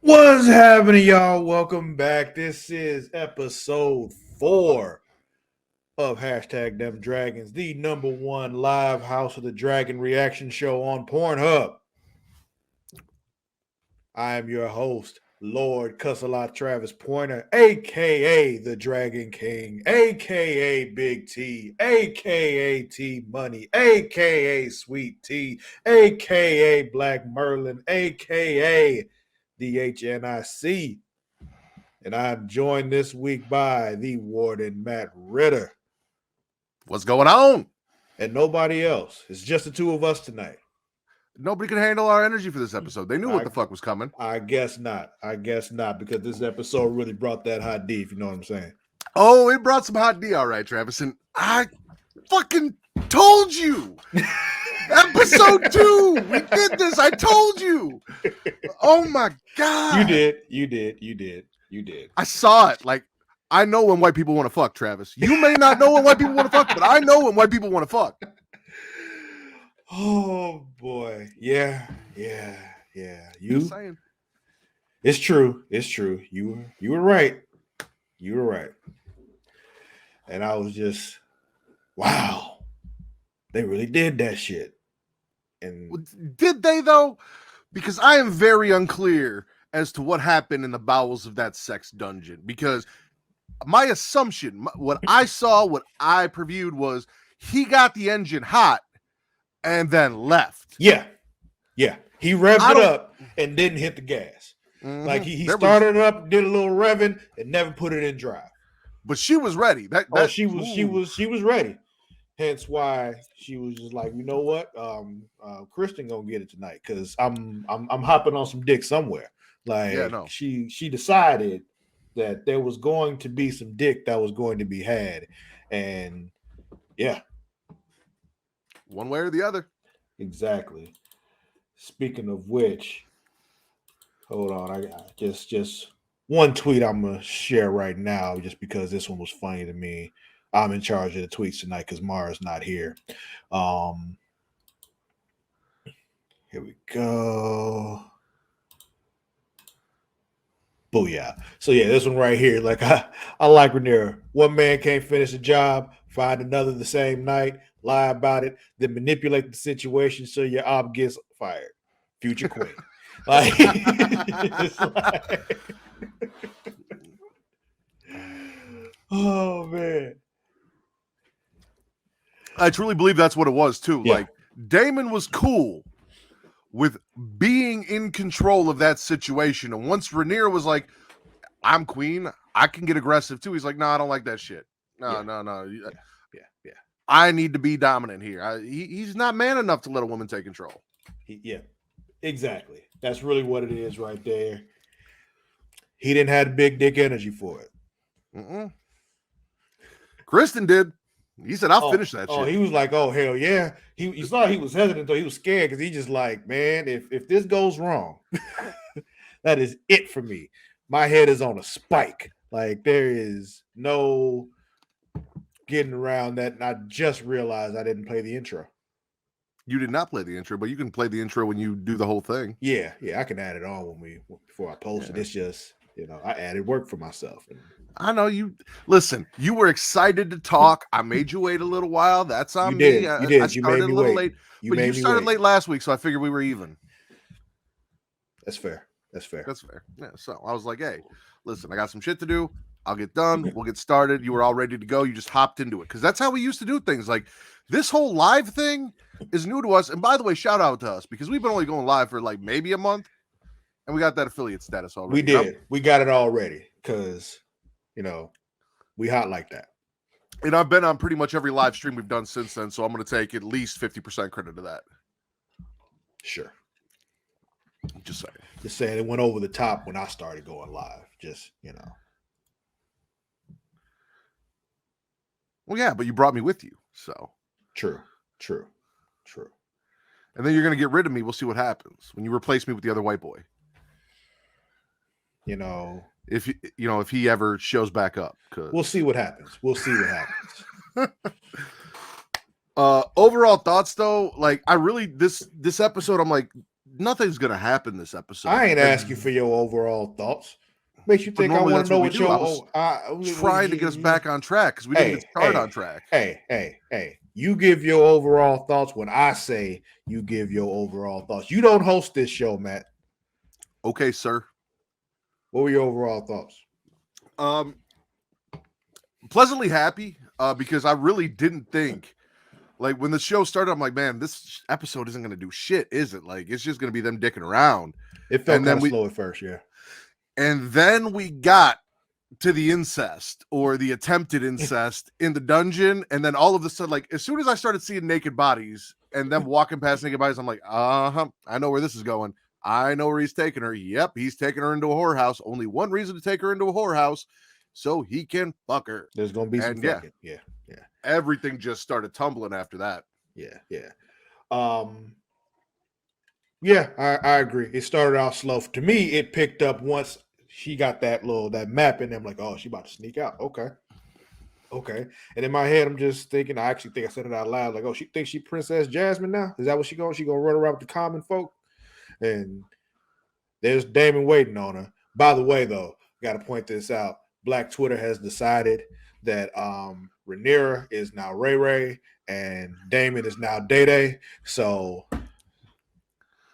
What's happening, y'all? Welcome back. This is episode 4 of Hashtag Them Dragons, the number one live House of the Dragon reaction show on Pornhub. I am your host, Lord Cussalott Travis Pointer, aka the Dragon King, aka Big T, aka T Money, aka Sweet T, aka Black Merlin, aka the HNIC. And I'm joined this week by the Warden Matt Ritter. What's going on? And nobody else. It's just the two of us tonight. Nobody can handle our energy for this episode. They knew what the fuck was coming. I guess not. Because this episode really brought that hot D, if you know what I'm saying. Oh, it brought some hot D, all right, Travis. And I fucking told you. Episode 2. We did this. I told you. Oh my God. You did. I saw it. Like, I know when white people want to fuck, Travis. You may not know when white people want to fuck, but I know when white people want to fuck. Oh boy. Yeah. Saying. It's true. You were right. And I was just, wow. They really did that shit. And did they though? Because I am very unclear as to what happened in the bowels of that sex dungeon. Because my assumption, what I saw, what I previewed was he got the engine hot and then left. Yeah. He revved it up and didn't hit the gas. Mm-hmm. Like he started it up, did a little revving, and never put it in drive. But she was ready. She was ready. Hence why she was just like, you know what, Kristen gonna get it tonight because I'm hopping on some dick somewhere. Like she decided that there was going to be some dick that was going to be had, and yeah, one way or the other. Exactly. Speaking of which, hold on, I got just one tweet I'm gonna share right now, just because this one was funny to me. I'm in charge of the tweets tonight because Mara's not here. Here we go. Booyah. So yeah, this one right here. Like I like Rhaenyra. One man can't finish a job, find another the same night, lie about it, then manipulate the situation so your op gets fired. Future queen. Like, oh man. I truly believe that's what it was too. Yeah. Like Damon was cool with being in control of that situation. And once Rhaenyra was like, I'm queen, I can get aggressive too. He's like, no, I don't like that shit. No. Yeah. I need to be dominant here. He's not man enough to let a woman take control. Yeah, exactly. That's really what it is right there. He didn't have big dick energy for it. Mm-mm. Kristen did. He said, I'll finish that shit. Oh, he was like, oh, hell yeah. He saw he was hesitant, though. He was scared because he just like, man, if this goes wrong, that is it for me. My head is on a spike. Like, there is no getting around that. And I just realized I didn't play the intro. You did not play the intro, but you can play the intro when you do the whole thing. Yeah, I can add it on before I post it. It's just, I added work for myself. And I know you. Listen, you were excited to talk. I made you wait a little while. That's on me. You did. I started a little late. But you started late last week, so I figured we were even. That's fair. Yeah. So I was like, hey, listen, I got some shit to do. I'll get done. We'll get started. You were all ready to go. You just hopped into it because that's how we used to do things. Like this whole live thing is new to us. And by the way, shout out to us because we've been only going live for like maybe a month, and we got that affiliate status already. We did. We got it already because we hot like that. And I've been on pretty much every live stream we've done since then, so I'm going to take at least 50% credit to that. Sure. Just saying it went over the top when I started going live. Just, Well, yeah, but you brought me with you, so. True. And then you're going to get rid of me. We'll see what happens when you replace me with the other white boy. If he ever shows back up. We'll see what happens. Overall thoughts, though, like I really this episode, I'm like, nothing's gonna happen this episode. I ain't asking for your overall thoughts. Makes you But think I normally want to that's know what we what do. your I was trying to get us back on track because we didn't get started on track. Hey. You give your overall thoughts when I say you give your overall thoughts. You don't host this show, Matt. Okay, sir. What were your overall thoughts? Pleasantly happy because I really didn't think, like, when the show started, I'm like, man, this episode isn't going to do shit, is it? Like, it's just going to be them dicking around. It felt kind of slow at first, yeah. And then we got to the incest or the attempted incest in the dungeon. And then all of a sudden, like, as soon as I started seeing naked bodies and them walking past naked bodies, I'm like, I know where this is going. I know where he's taking her. Yep, he's taking her into a whorehouse. Only one reason to take her into a whorehouse, so he can fuck her. There's gonna be some fucking. Yeah. Everything just started tumbling after that. Yeah. Yeah, I agree. It started out slow. To me, it picked up once she got that map in there. I'm like, oh, she about to sneak out. Okay. And in my head, I'm just thinking, I actually think I said it out loud, like, oh, she thinks she Princess Jasmine now? Is that what she going? She gonna run around with the common folk? And there's Damon waiting on her. By the way, though, got to point this out. Black Twitter has decided that Rhaenyra is now Ray Ray and Damon is now Day Day. So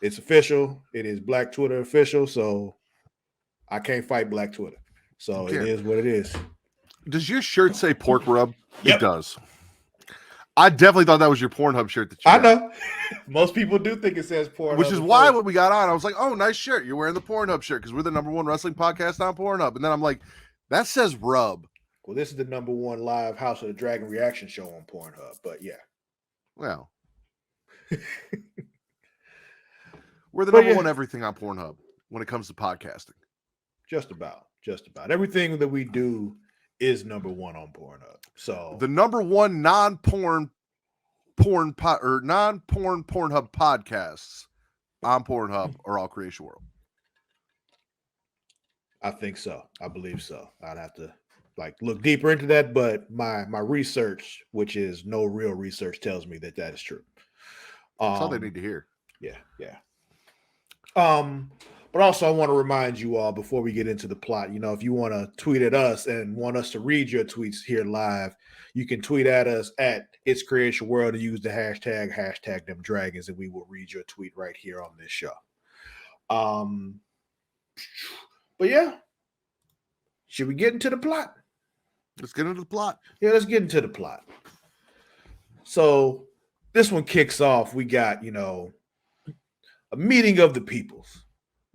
it's official. It is Black Twitter official. So I can't fight Black Twitter. So it is what it is. Does your shirt say pork rub? Yep. It does. I definitely thought that was your Pornhub shirt that you got. I know. Most people do think it says Pornhub. Which is why when we got on, I was like, oh, nice shirt. You're wearing the Pornhub shirt because we're the #1 wrestling podcast on Pornhub. And then I'm like, that says rub. Well, this is the #1 live House of the Dragon reaction show on Pornhub. But yeah. Well. We're the #1 everything on Pornhub when it comes to podcasting. Just about. Everything that we do is #1 on Pornhub. So the #1 non-porn Pornhub podcasts on Pornhub are all Creation World. I think so. I believe so. I'd have to look deeper into that, but my research, which is no real research, tells me that is true. That's all they need to hear. Yeah. But also I want to remind you all before we get into the plot, if you want to tweet at us and want us to read your tweets here live, you can tweet at us at It's Creation World and use the hashtag them dragons, and we will read your tweet right here on this show. But yeah, should we get into the plot? Let's get into the plot. Yeah, let's get into the plot. So this one kicks off. We got, a meeting of the peoples.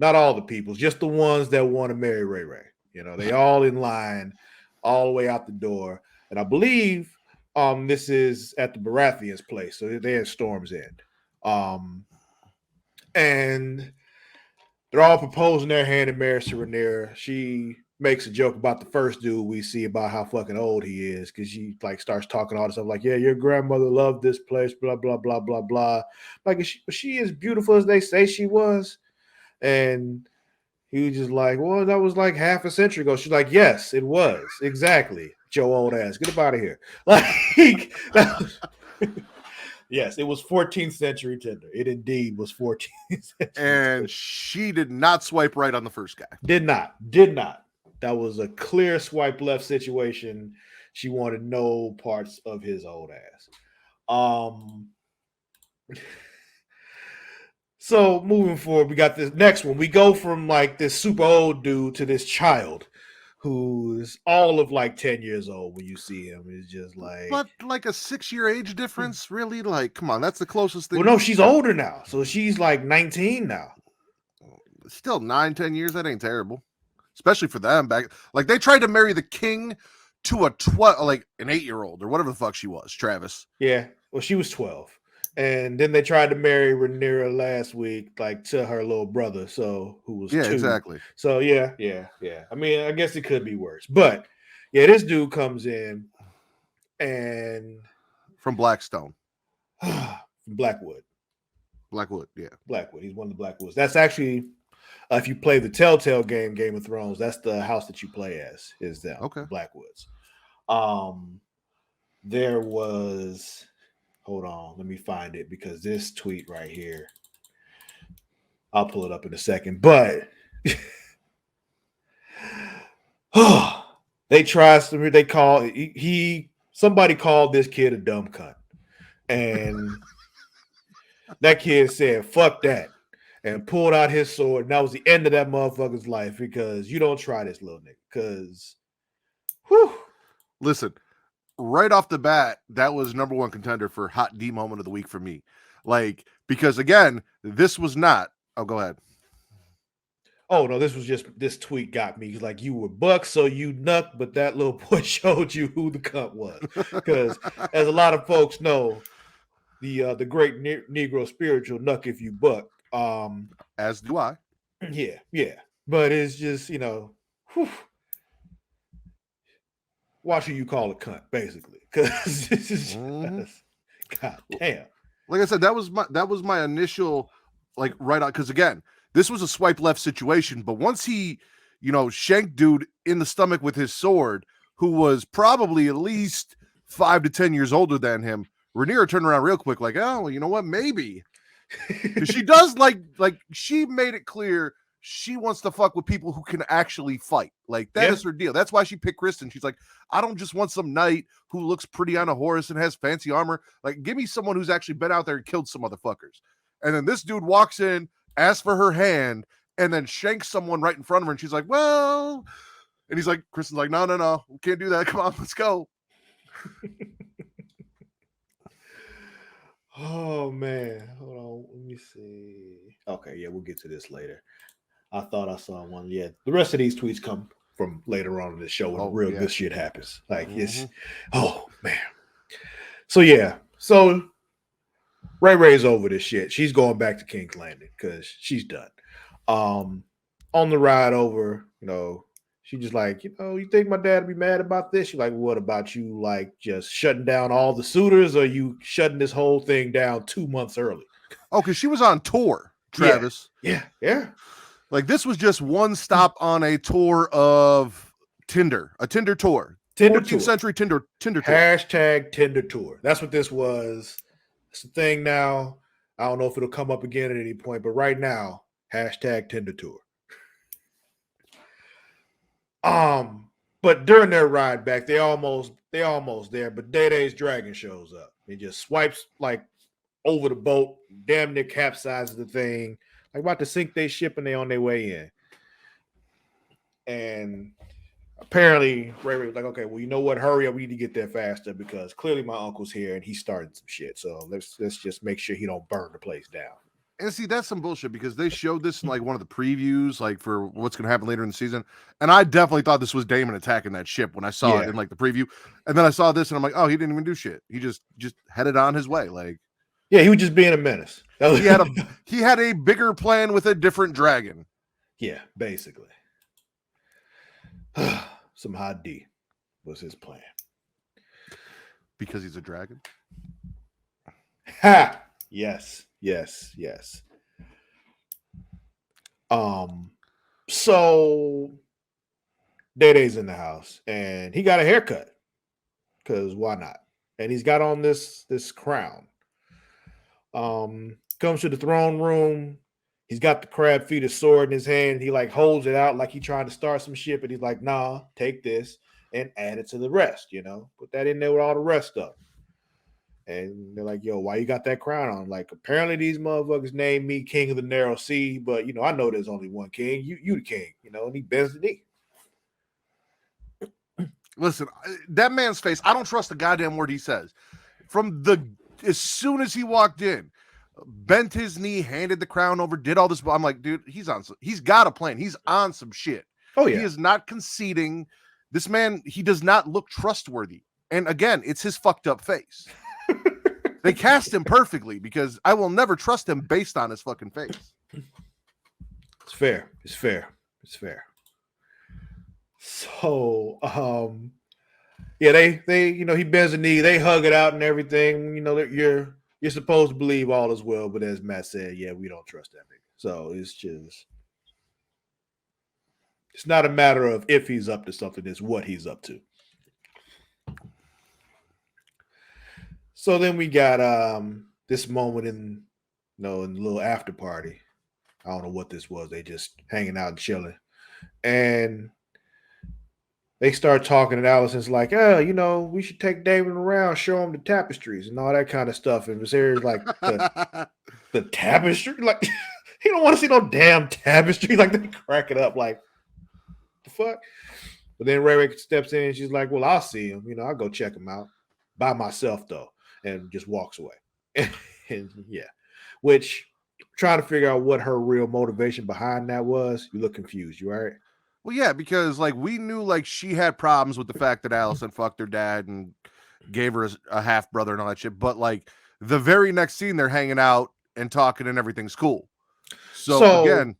Not all the peoples, just the ones that want to marry Ray Ray. They all in line, all the way out the door. And I believe this is at the Baratheon's place. So they're in Storm's End. And they're all proposing their hand in marriage to Rhaenyra. She makes a joke about the first dude we see about how fucking old he is, because she starts talking all this stuff like, yeah, your grandmother loved this place, blah, blah, blah, blah, blah. Like, she is beautiful as they say she was. And he was just like, well, that was like half a century ago. She's like, yes, it was. Exactly. Joe old ass. Get up out of here. Yes, it was 14th century Tinder. It indeed was 14th century. And she did not swipe right on the first guy. Did not. That was a clear swipe left situation. She wanted no parts of his old ass. So moving forward, we got this next one. We go from this super old dude to this child who's all of 10 years old when you see him. It's just But a 6-year age difference, really? Come on, that's the closest thing. Well, no, she's older now. So she's 19 now. Still 9-10 years, that ain't terrible. Especially for them back. They tried to marry the king to an 8-year-old or whatever the fuck she was, Travis. Yeah. Well, she was 12. And then they tried to marry Rhaenyra last week, to her little brother, who was 2. Exactly. So yeah. I mean, I guess it could be worse, but yeah, this dude comes in and from Blackstone, Blackwood. Yeah, Blackwood. He's one of the Blackwoods. That's actually, if you play the Telltale game, Game of Thrones, that's the house that you play as. Is them? Okay. Blackwoods. There was. Hold on, let me find it, because this tweet right here. I'll pull it up in a second. But they tried to. They call he. Somebody called this kid a dumb cunt, and that kid said, "Fuck that." And pulled out his sword, and that was the end of that motherfucker's life because you don't try this little nigga. Because, whew. Listen, right off the bat, that was number one contender for hot D moment of the week for me. Like, because again, this was not. Oh, go ahead. Oh no, this tweet got me. He's like, you were buck, so you nuck, but that little boy showed you who the cunt was. Because as a lot of folks know, the great Negro spiritual nuck if you buck. As do I. Yeah. But it's just, watch who you call a cunt, basically. Because this is just, god damn. Like I said, that was my initial, like, right on, because again, this was a swipe left situation, but once he, shanked dude in the stomach with his sword, who was probably at least 5 to 10 years older than him, Rhaenyra turned around real quick, like, oh, well, you know what, maybe. Because she does like she made it clear she wants to fuck with people who can actually fight. Like, that is her deal. That's why she picked Kristen. She's like, I don't just want some knight who looks pretty on a horse and has fancy armor. Like, give me someone who's actually been out there and killed some motherfuckers. And then this dude walks in, asks for her hand, and then shanks someone right in front of her. And she's like, well, and he's like, Kristen's like, no, we can't do that. Come on, let's go. Oh man, hold on. Let me see. Okay, yeah, we'll get to this later. I thought I saw one. Yeah, the rest of these tweets come from later on in the show when real good shit happens. Like it's, oh man. So yeah, so Ray's over this shit. She's going back to King's Landing because she's done. On the ride over, she just like, you think my dad would be mad about this? She's like, what about you, like, just shutting down all the suitors, or you shutting this whole thing down 2 months early? Oh, because she was on tour, Travis. Yeah. Like, this was just one stop on a tour of Tinder, a Tinder tour. 14th century Tinder tour. Hashtag Tinder tour. That's what this was. It's the thing now. I don't know if it'll come up again at any point, but right now, hashtag Tinder tour. But during their ride back, they almost there, but Day-Day's dragon shows up. He just swipes like over the boat, damn near capsizes the thing, like about to sink their ship, and they on their way in. And apparently Ray was like, okay, well, you know what? Hurry up, we need to get there faster because clearly my uncle's here and he's starting some shit. So let's just make sure he don't burn the place down. And see, that's some bullshit because they showed this in like one of the previews, like for what's going to happen later in the season. And I definitely thought this was Daemon attacking that ship when I saw it in like the preview. And then I saw this and I'm like, oh, he didn't even do shit. He just headed on his way. Like, yeah, he was just being a menace. He had a bigger plan with a different dragon. Yeah, basically. Some hot D was his plan. Because he's a dragon? Ha! Yes. So Day-Day's in the house and he got a haircut because why not? And he's got on this crown. Comes to the throne room. He's got the crab feeder sword in his hand. He like holds it out like he trying to start some shit, but he's like, nah, take this and add it to the rest, put that in there with all the rest of them. And they're like, yo, why you got that crown on? Like, apparently these motherfuckers named me King of the Narrow Sea, but, I know there's only one king. You the king, and he bends the knee. Listen, that man's face, I don't trust the goddamn word he says. As soon as he walked in, bent his knee, handed the crown over, did all this. I'm like, dude, he's got a plan. He's on some shit. Oh, yeah. He is not conceding. This man, he does not look trustworthy. And again, it's his fucked up face. They cast him perfectly because I will never trust him based on his fucking face. It's fair. So, yeah, they he bends the knee, they hug it out and everything. You're supposed to believe all is well, but as Matt said, yeah, we don't trust that nigga. So it's not a matter of if he's up to something, it's what he's up to. So then we got this moment in the little after party I don't know what this was. They just hanging out and chilling. And they start talking, and Allison's like, "Oh, we should take David around, show him the tapestries and all that kind of stuff." And Viserys like, the tapestry? Like, he don't want to see no damn tapestry. Like, they crack it up like, the fuck? But then Ray steps in and she's like, "Well, I'll see him. I'll go check him out by myself, though," and just walks away. And yeah, which trying to figure out what her real motivation behind that was. You look confused. You all right? Well, yeah, because like we knew like she had problems with the fact that Allison fucked her dad and gave her a half brother and all that shit. But like the very next scene, they're hanging out and talking and everything's cool. So again,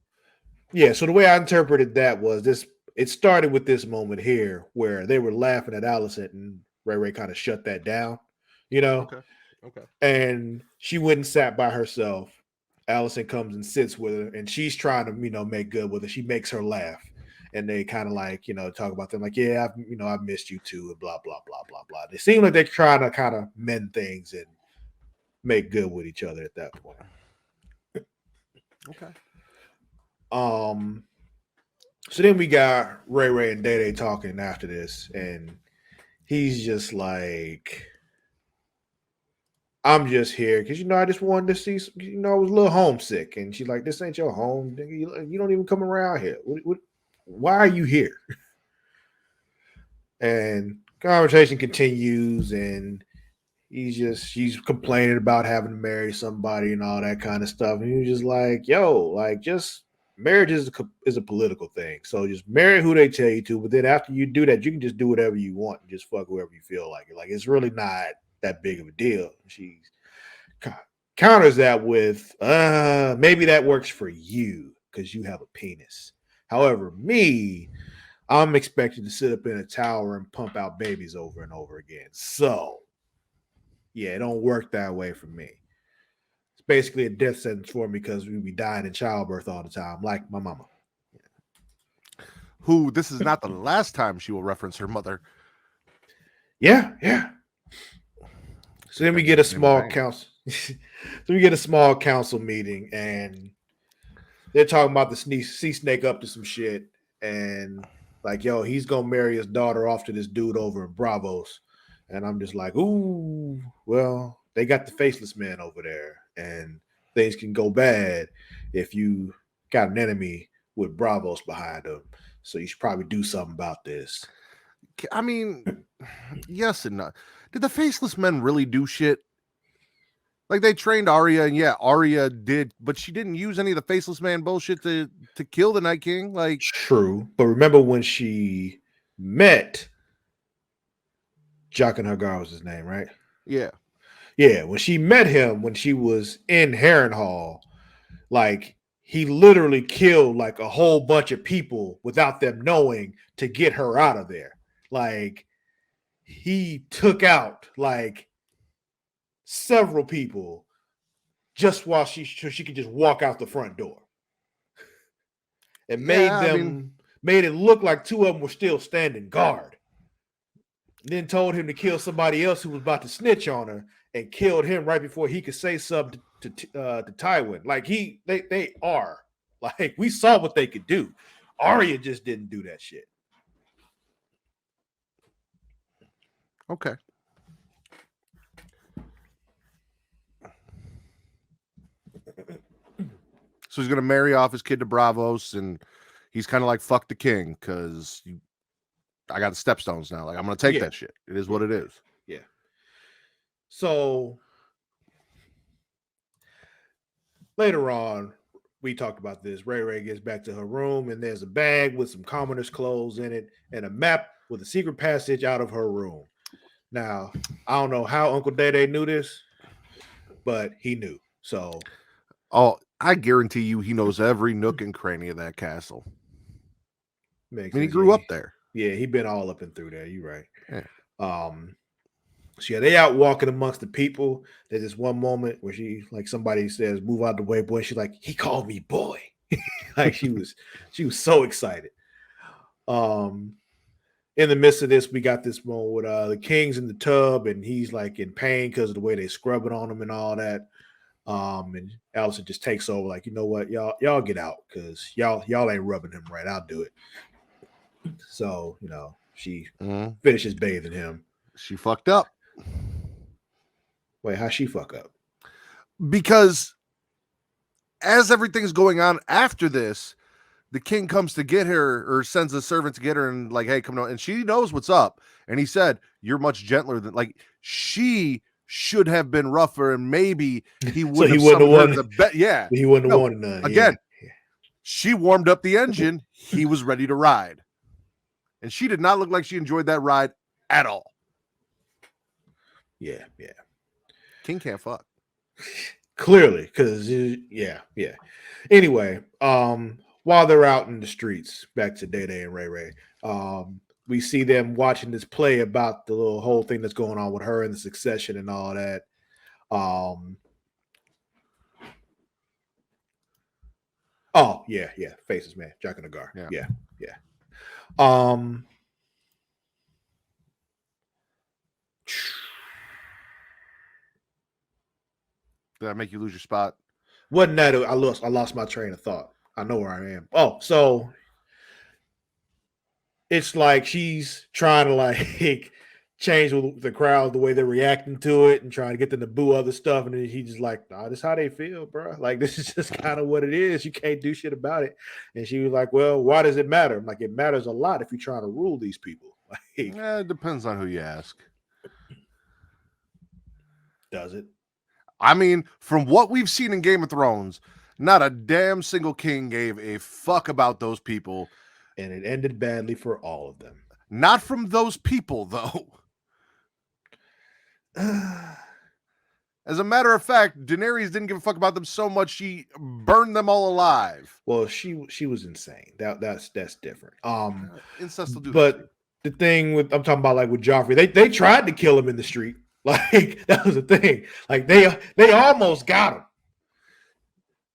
yeah. So the way I interpreted that was this. It started with this moment here where they were laughing at Allison and Ray kind of shut that down. Okay. And she went and sat by herself. Allison comes and sits with her, and she's trying to, make good with her. She makes her laugh, and they kind of like, talk about them like, yeah, I've missed you too, and blah blah blah blah blah. They seem like they're trying to kind of mend things and make good with each other at that point. Okay. So then we got Ray and Day talking after this, and he's just like, "I'm just here because I just wanted to see. I was a little homesick." And she's like, "This ain't your home. You don't even come around here. Why are you here?" And conversation continues, and she's complaining about having to marry somebody and all that kind of stuff. And he's just like, "Yo, like, just marriage is a political thing. So just marry who they tell you to. But then after you do that, you can just do whatever you want and just fuck whoever you feel like it. Like, it's really not that big of a deal." She counters that with, maybe that works for you because you have a penis. However, me, I'm expected to sit up in a tower and pump out babies over and over again. So, yeah, it don't work that way for me. It's basically a death sentence for me because we be dying in childbirth all the time, like my mama. Who, this is not the last time she will reference her mother. Yeah. So then we get a small council. So we get a small council meeting, and they're talking about the sea snake up to some shit, and like, yo, he's gonna marry his daughter off to this dude over in Bravos. And I'm just like, ooh, well, they got the faceless man over there, and things can go bad if you got an enemy with Bravos behind them. So you should probably do something about this. I mean, yes and no. Did the faceless men really do shit? Like, they trained Arya, and yeah, Arya did, but she didn't use any of the faceless man bullshit to kill the Night King. Like, true, but remember when she met Jaqen H'ghar was his name, right? Yeah. When she met him when she was in Harrenhal, like, he literally killed like a whole bunch of people without them knowing to get her out of there. Like, he took out like several people just while she could just walk out the front door. And made it look like two of them were still standing guard. And then told him to kill somebody else who was about to snitch on her, and killed him right before he could say something to Tywin. Like, they are like, we saw what they could do. Arya just didn't do that shit. Okay. So he's gonna marry off his kid to Bravos, and he's kind of like, fuck the king, because I got the stepstones now. Like, I'm gonna take that shit. It is what it is. Yeah. So later on, we talked about this. Ray gets back to her room, and there's a bag with some commoner's clothes in it and a map with a secret passage out of her room. Now, I don't know how Uncle Dede knew this, but he knew. So, I guarantee you he knows every nook and cranny of that castle. He grew up there. Yeah, he been all up and through there. You're right. Yeah. So yeah, they out walking amongst the people. There's this one moment where somebody says, "Move out the way, boy." She's like, "He called me boy." Like, she was so excited. In the midst of this, we got this moment with the king's in the tub, and he's like in pain because of the way they scrub it on him and all that. And Allison just takes over, like, you know what, y'all get out because y'all ain't rubbing him right. I'll do it. So, she finishes bathing him. She fucked up. Wait, how'd she fuck up? Because as everything's going on after this, the king comes to get her, or sends a servant to get her, and like, hey, come on. And she knows what's up. And he said, you're much gentler than, like, she should have been rougher, and maybe he wouldn't have summoned her to the bed. Yeah. He wouldn't have wanted none. Again, she warmed up the engine. He was ready to ride. And she did not look like she enjoyed that ride at all. Yeah. King can't fuck. Clearly, because yeah. Anyway, while they're out in the streets, back to Day Day and Ray Ray, we see them watching this play about the little whole thing that's going on with her and the succession and all that. Oh yeah, Faces, man, Jack and Agar. Yeah. Did that make you lose your spot? Wasn't that I lost my train of thought. I know where I am. Oh, so it's like she's trying to like change the crowd, the way they're reacting to it, and trying to get them to boo other stuff. And then he just like, nah, this is how they feel, bro. Like, this is just kind of what it is. You can't do shit about it. And she was like, well, why does it matter? I'm like, it matters a lot if you're trying to rule these people. Like, it depends on who you ask. Does it? I mean, from what we've seen in Game of Thrones, not a damn single king gave a fuck about those people. And it ended badly for all of them. Not from those people, though. As a matter of fact, Daenerys didn't give a fuck about them so much she burned them all alive. Well, she was insane. That's different. Incest will do but that. The thing with I'm talking about, like with Joffrey, they tried to kill him in the street. Like, that was the thing. Like, they almost got him.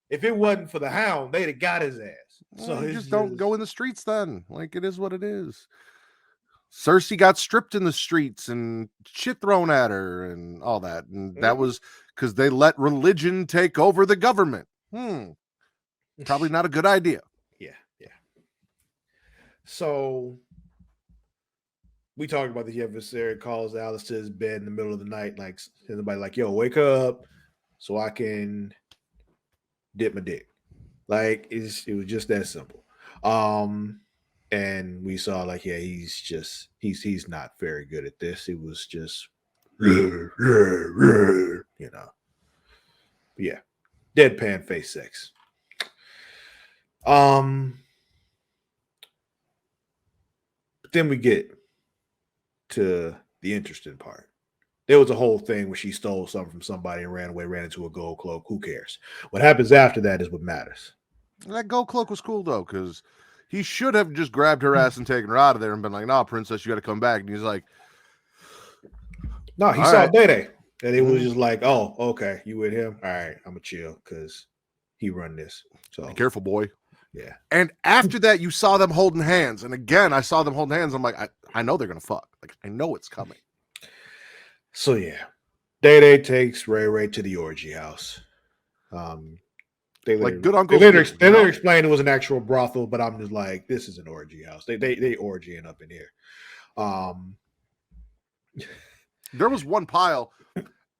If it wasn't for the Hound, they'd have got his ass. So you just don't go in the streets then. Like, it is what it is. Cersei got stripped in the streets and shit thrown at her and all that. And that was because they let religion take over the government. Probably not a good idea. Yeah. So we talked about the adversary calls Alice to his bed in the middle of the night, like somebody like, yo, wake up so I can dip my dick. Like, it was just that simple. And we saw, like, yeah, he's not very good at this. It was just, yeah, deadpan face sex. But then we get to the interesting part. There was a whole thing where she stole something from somebody and ran away, ran into a gold cloak. Who cares? What happens after that is what matters. That gold cloak was cool, though, because he should have just grabbed her ass and taken her out of there and been like, nah, princess, you got to come back. And he's like, no, he saw Day Day. And it was just like, oh, okay, you with him? All right, I'm going to chill because he run this. So be careful, boy. Yeah. And after that, you saw them holding hands. And again, I saw them holding hands. I'm like, I know they're going to fuck. Like, I know it's coming. So, yeah. Day Day takes Ray Ray to the orgy house. They like good uncles. They later explained it was an actual brothel, but I'm just like, this is an orgy house. They orgying up in here. There was one pile,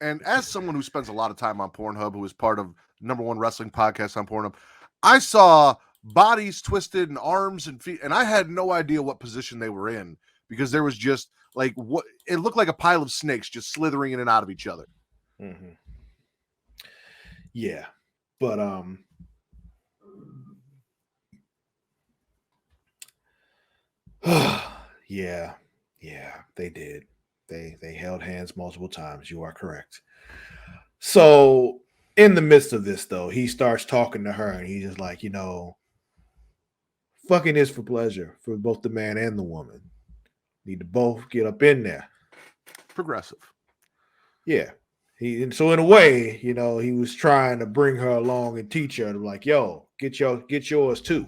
and as someone who spends a lot of time on Pornhub, who is part of #1 wrestling podcast on Pornhub, I saw bodies twisted and arms and feet, and I had no idea what position they were in because there was just like what it looked like a pile of snakes just slithering in and out of each other. Mm-hmm. Yeah, but yeah, they did. They held hands multiple times. You are correct. So in the midst of this, though, he starts talking to her, and he's just like, fucking is for pleasure for both the man and the woman. Need to both get up in there. Progressive. Yeah. And so in a way, he was trying to bring her along and teach her to like, yo, get yours too.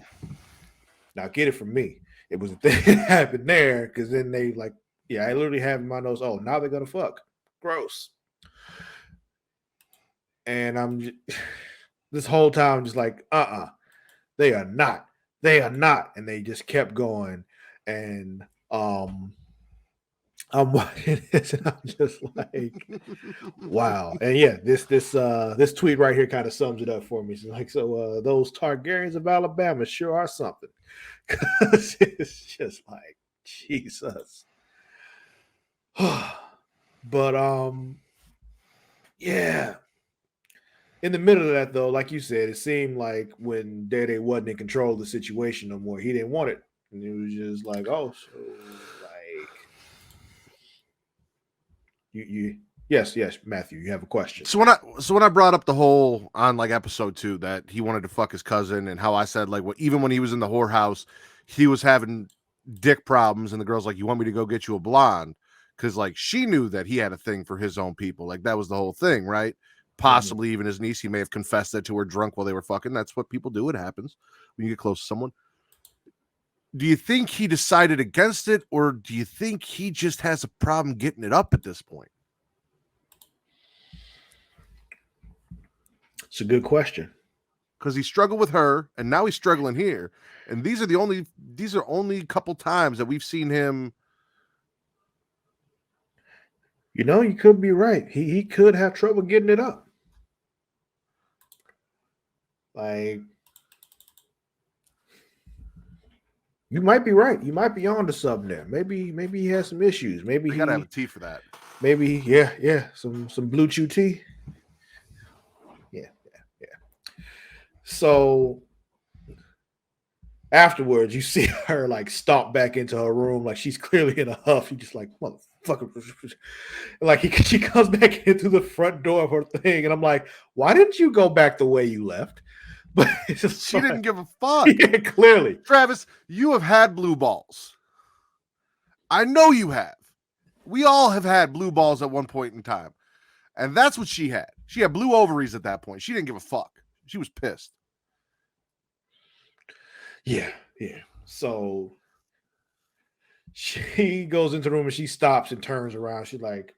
Now get it from me. It was a thing that happened there because then they like, yeah, I literally have in my nose, oh, now they're gonna fuck. Gross. And this whole time just like, they are not. They are not. And they just kept going. And I'm watching this and I'm just like, wow. And yeah, this tweet right here kind of sums it up for me. It's like, so those Targaryens of Alabama sure are something. Cause it's just like Jesus. But yeah. In the middle of that though, like you said, it seemed like when Dede wasn't in control of the situation no more, he didn't want it. And it was just like, oh, so like you yes, Matthew, you have a question. So when I brought up the whole on like episode 2 that he wanted to fuck his cousin and how I said like even when he was in the whorehouse, he was having dick problems and the girl's like, you want me to go get you a blonde? Because like she knew that he had a thing for his own people. Like that was the whole thing, right? Possibly even his niece, he may have confessed that to her drunk while they were fucking. That's what people do. It happens when you get close to someone. Do you think he decided against it, or do you think he just has a problem getting it up at this point? It's a good question. Because he struggled with her, and now he's struggling here. And these are only a couple times that we've seen him. You know, you could be right. He could have trouble getting it up. Like, you might be right. You might be on to something there. Maybe he has some issues. Maybe I gotta have a tea for that. Maybe, yeah. Some blue chew tea. Yeah. So afterwards, you see her like stomp back into her room, like she's clearly in a huff. You just like, motherfucker. Like she comes back in through the front door of her thing, and I'm like, why didn't you go back the way you left? But it's just she didn't give a fuck. Yeah, clearly. Travis, you have had blue balls. I know you have. We all have had blue balls at one point in time. And that's what she had. She had blue ovaries at that point. She didn't give a fuck. She was pissed. Yeah. So she goes into the room and she stops and turns around. She's like,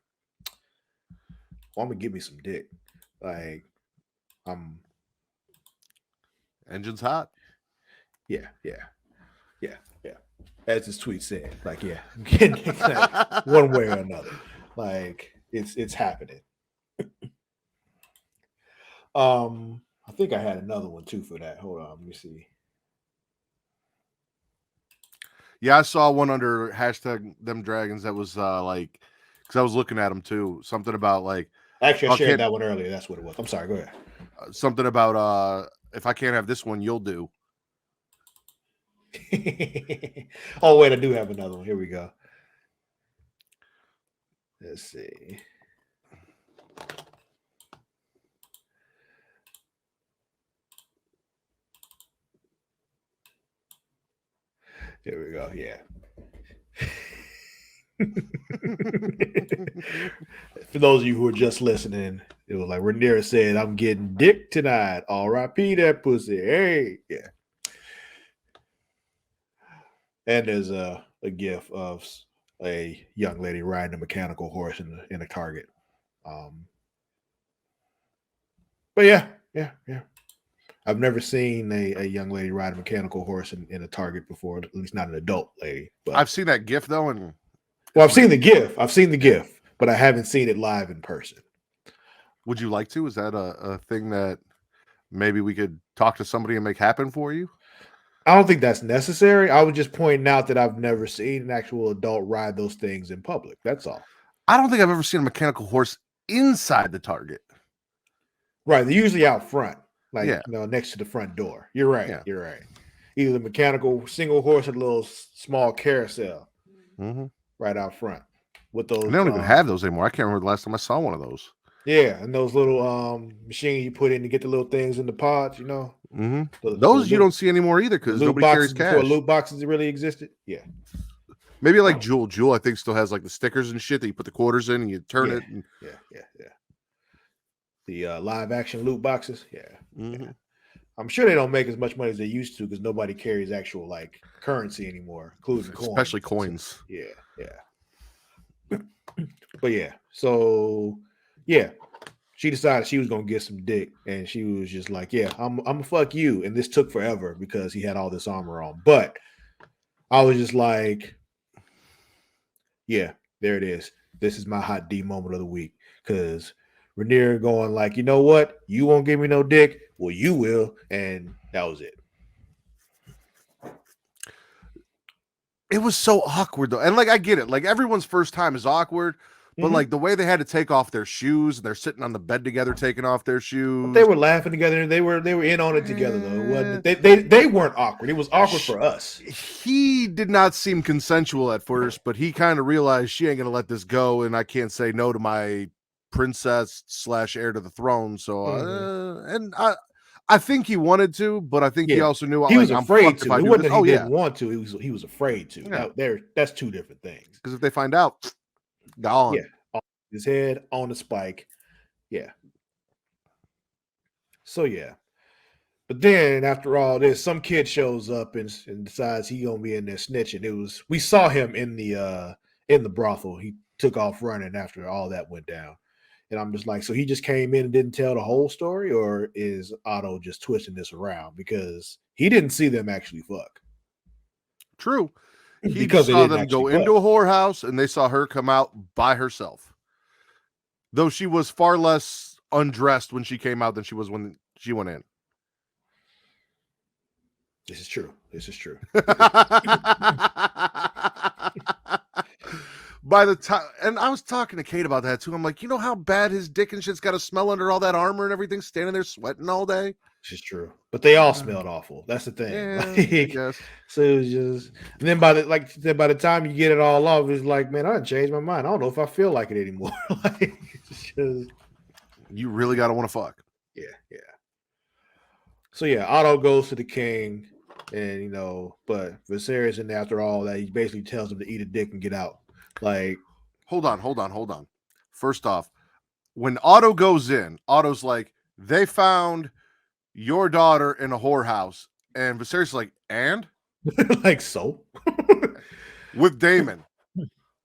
well, I'm gonna give me some dick. Like, engine's hot. Yeah. As his tweet said, like, yeah, I'm getting like, one way or another. Like, it's happening. I think I had another one too for that. Hold on, let me see. Yeah, I saw one under hashtag them dragons that was like, because I was looking at them too. Something about like, actually, I shared that one earlier. That's what it was. I'm sorry. Go ahead. Something about if I can't have this one, you'll do. Oh wait, I do have another one. Here we go. Let's see. Here we go. Yeah. For those of you who are just listening, it was like Rhaenyra said, I'm getting dick tonight. R.I.P. that pussy. Hey. Yeah. And there's a gif of a young lady riding a mechanical horse in a Target. But yeah. I've never seen a young lady ride a mechanical horse in a Target before, at least not an adult lady. But I've seen that gif though, and I've seen the GIF, but I haven't seen it live in person. Would you like to? Is that a thing that maybe we could talk to somebody and make happen for you? I don't think that's necessary. I was just pointing out that I've never seen an actual adult ride those things in public. That's all. I don't think I've ever seen a mechanical horse inside the Target. Right. They're usually out front, like next to the front door. You're right. Yeah. You're right. Either the mechanical single horse or a little small carousel. Mm-hmm. Right out front with those. And they don't even have those anymore. I can't remember the last time I saw one of those. Yeah, and those little machines you put in to get the little things in the pods, you know. Mm-hmm. Those you don't see anymore either because nobody carries cash. Before loot boxes really existed. Yeah. Maybe like Jewel. Jewel, I think, still has like the stickers and shit that you put the quarters in and you turn it. And... Yeah. The live action loot boxes. Yeah. Mm-hmm. Yeah. I'm sure they don't make as much money as they used to because nobody carries actual like currency anymore, including coins. Especially coins. Yeah. But yeah, so yeah, she decided she was gonna get some dick, and she was just like, "Yeah, I'm gonna fuck you." And this took forever because he had all this armor on. But I was just like, "Yeah, there it is. This is my hot D moment of the week." Because Rhaenyra going like, "You know what? You won't give me no dick. Well, you will," and that was it. It was so awkward though, and like I get it, like everyone's first time is awkward. But like the way they had to take off their shoes, and they're sitting on the bed together, taking off their shoes. But they were laughing together, and they were in on it together though. It wasn't they weren't awkward. It was awkward for us. He did not seem consensual at first, but he kind of realized she ain't gonna let this go, and I can't say no to my princess / heir to the throne. So, and I think he wanted to, but I think he also knew he was afraid to. It wasn't that he didn't want to. He was afraid to. Yeah. That's two different things. Because if they find out, gone. Yeah, on his head on the spike. Yeah. So yeah, but then after all this, some kid shows up and decides he gonna be in there snitching. We saw him in the brothel. He took off running after all that went down. And I'm just like, so he just came in and didn't tell the whole story, or is Otto just twisting this around? Because he didn't see them actually fuck. True. He just saw them go into a whorehouse, and they saw her come out by herself. Though she was far less undressed when she came out than she was when she went in. This is true. This is true. By the time, and I was talking to Kate about that too. I'm like, you know how bad his dick and shit's got to smell under all that armor and everything, standing there sweating all day. This is true, but they all smelled awful. That's the thing. Yeah, so it was just, and then by the time you get it all off, it's like, man, I done changed my mind. I don't know if I feel like it anymore. Like, it's just, you really gotta want to fuck. Yeah. So yeah, Otto goes to the king, and but Viserys, and after all that, he basically tells him to eat a dick and get out. Like, hold on. First off, when Otto goes in, Otto's like, they found your daughter in a whorehouse, and Viserys is like, and like, so with Daemon,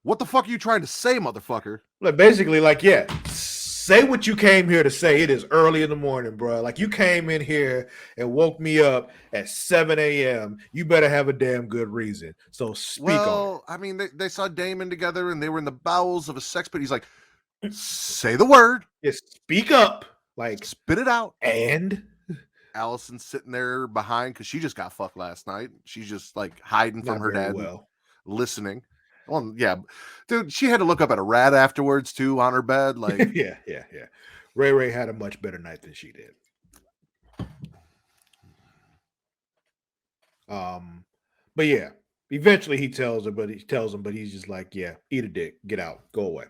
what the fuck are you trying to say, motherfucker? Like, basically, like, yeah, say what you came here to say. It is early in the morning, bro. Like, you came in here and woke me up at 7 a.m. You better have a damn good reason. So speak on it. I mean, they saw Daemon together, and they were in the bowels of a sex pit. He's like, say the word. Yeah, speak up. Like, spit it out. And Allison's sitting there behind because she just got fucked last night. She's just like hiding from her dad, listening. Well, yeah, dude, she had to look up at a rat afterwards too on her bed. Like, yeah. Ray had a much better night than she did. But yeah, eventually he tells him, but he's just like, yeah, eat a dick, get out, go away.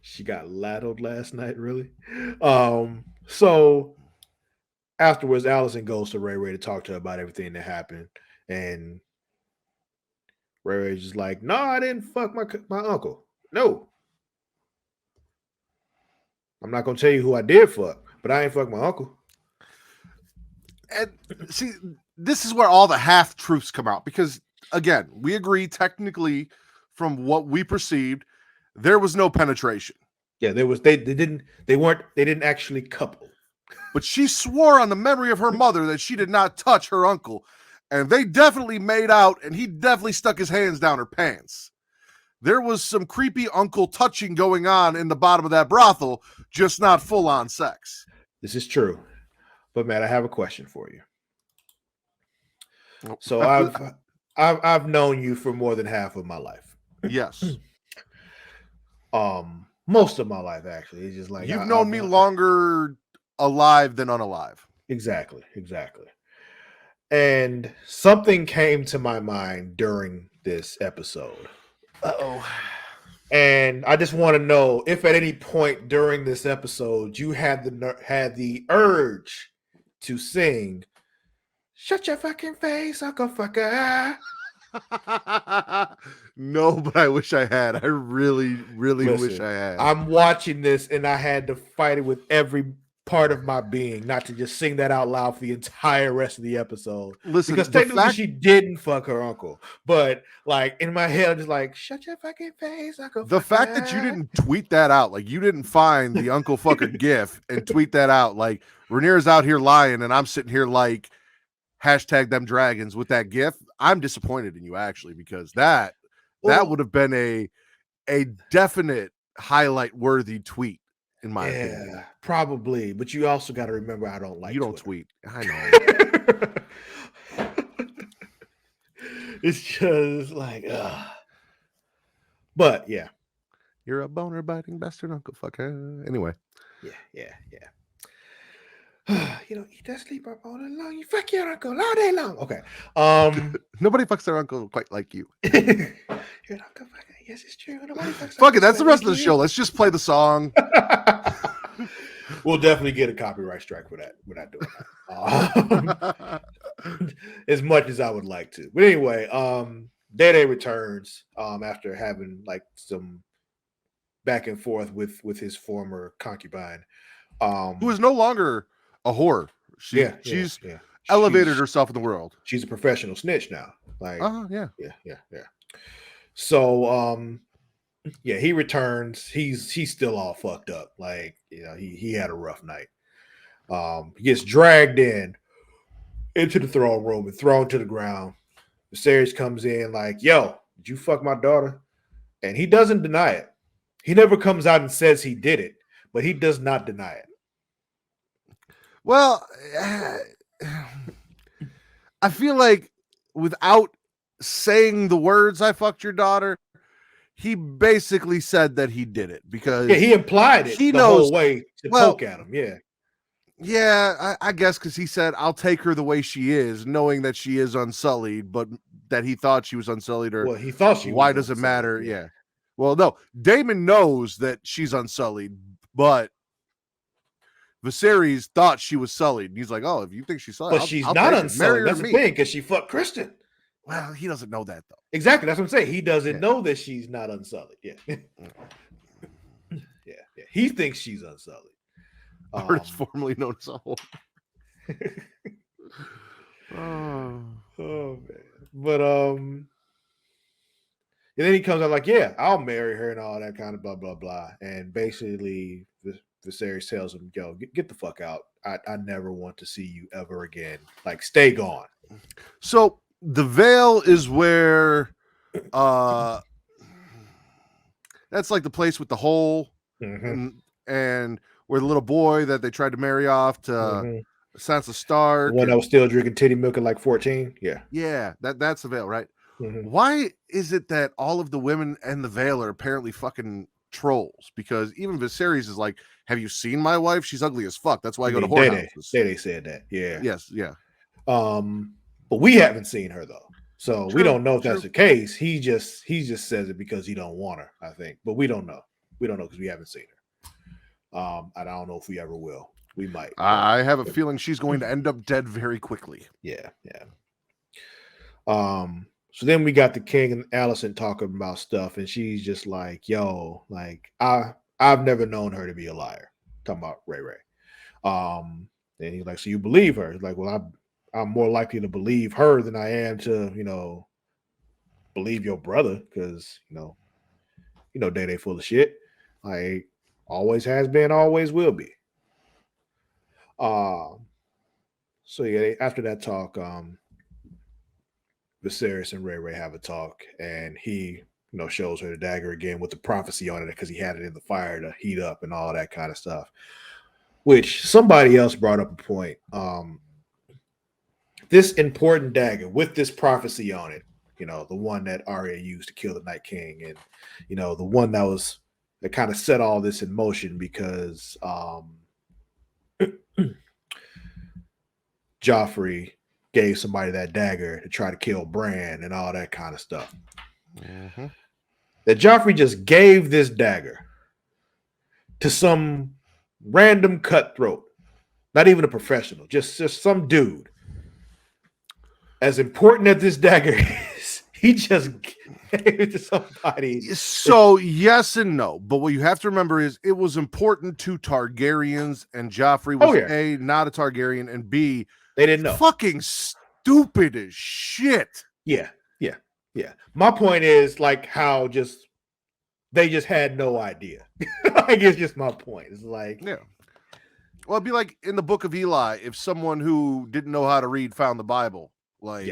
She got ladled last night, really. So afterwards, Allison goes to Ray to talk to her about everything that happened, and Ray's just like, "No, I didn't fuck my uncle. No, I'm not gonna tell you who I did fuck, but I ain't fuck my uncle." And see, this is where all the half truths come out, because again, we agree technically from what we perceived, there was no penetration. Yeah, there was. They didn't actually couple. But she swore on the memory of her mother that she did not touch her uncle, and they definitely made out, and he definitely stuck his hands down her pants. There was some creepy uncle touching going on in the bottom of that brothel, just not full on sex. This is true, but Matt, I have a question for you. So I've known you for more than half of my life. Yes. Most of my life, actually. It's just like, you've known me longer alive than unalive. Exactly. And something came to my mind during this episode. Uh-oh. And I just want to know if at any point during this episode you had the urge to sing "Shut your fucking face, Uncle Fucker." No, but I wish I had. I really wish I had. I'm watching this and I had to fight it with every part of my being not to just sing that out loud for the entire rest of the episode. Listen, Because the technically fact she didn't fuck her uncle. But like in my head, I'm just like, shut your fucking face, Uncle the Fucker. fact that you didn't tweet that out, like you didn't find the Uncle Fucker gif and tweet that out, like Rhaenyra's out here lying and I'm sitting here like hashtag them dragons with that gif. I'm disappointed in you actually, because that would have been a definite highlight worthy tweet in my opinion. Probably. But you also got to remember, I don't like you don't Twitter. tweet. I know. It's just like, but yeah, you're a boner biting bastard, Uncle Fucker. Anyway, yeah. You know, eat that sleeper all day long. You fuck your uncle all day long. Okay. Nobody fucks their uncle quite like you. You're an Uncle Fucker. Yes, it's true. Nobody fucks. Fuck it. That's the rest of the show. Let's just play the song. We'll definitely get a copyright strike for that. We're not doing that. As much as I would like to. But anyway, Dede returns after having like some back and forth with his former concubine. Who is no longer a whore. She's elevated herself in the world. She's a professional snitch now. Like, yeah. So he returns. He's still all fucked up. Like, you know, he had a rough night. He gets dragged into the throne room and thrown to the ground. Viserys comes in like, yo, did you fuck my daughter? And he doesn't deny it. He never comes out and says he did it, but he does not deny it. Well, I feel like without saying the words, I fucked your daughter, he basically said that he did it because he implied it the whole way to poke at him. Yeah, I guess because he said, I'll take her the way she is, knowing that she is unsullied, but that he thought she was unsullied. Or he thought she was. Why does it matter? Yeah. Well, no, Daemon knows that she's unsullied, but Viserys thought she was sullied. And he's like, oh, if you think she's sullied, but she's not unsullied. That's the thing, because she fucked Kristen. Well, he doesn't know that, though. Exactly. That's what I'm saying. He doesn't know that she's not unsullied. Yeah. Yeah. He thinks she's unsullied. Or it's formerly known as a whore. Oh, man. But, and then he comes out like, yeah, I'll marry her and all that kind of blah, blah, blah. And basically, Viserys tells him, yo, get the fuck out. I never want to see you ever again. Like, stay gone. So the Vale is where that's like the place with the hole and where the little boy that they tried to marry off to Sansa Stark. The one that was still drinking titty milk at like 14. Yeah, that's the Vale, right? Why is it that all of the women in the Vale are apparently fucking trolls? Because even Viserys is like, have you seen my wife? She's ugly as fuck. That's why I go to whorehouses. They said that. Yeah. Yes. Yeah. But we haven't seen her though, so we don't know if that's the case. He just says it because he don't want her, I think. But we don't know. We don't know because we haven't seen her. I don't know if we ever will. We might. I have a feeling she's going to end up dead very quickly. Yeah. So then we got the King and Alicent talking about stuff, and she's just like, yo, like I've never known her to be a liar. Talking about Ray. And he's like, so you believe her? He's like, well, I'm more likely to believe her than I am to, believe your brother, because Dede full of shit. Like, always has been, always will be. So yeah, after that talk, Viserys and Ray have a talk, and he, shows her the dagger again with the prophecy on it because he had it in the fire to heat up and all that kind of stuff. Which somebody else brought up a point. This important dagger with this prophecy on it, the one that Arya used to kill the Night King, and the one that kind of set all this in motion because Joffrey gave somebody that dagger to try to kill Bran and all that kind of stuff. That Joffrey just gave this dagger to some random cutthroat, not even a professional, just some dude. As important as this dagger is, He just gave it to somebody. So yes and no, but what you have to remember is it was important to Targaryens, and Joffrey was A, not a Targaryen, and B, they didn't know. Fucking stupid as shit. Yeah. My point is like how they just had no idea. I guess just my point. It's like, yeah. Well, it'd be like in the Book of Eli, if someone who didn't know how to read found the Bible, like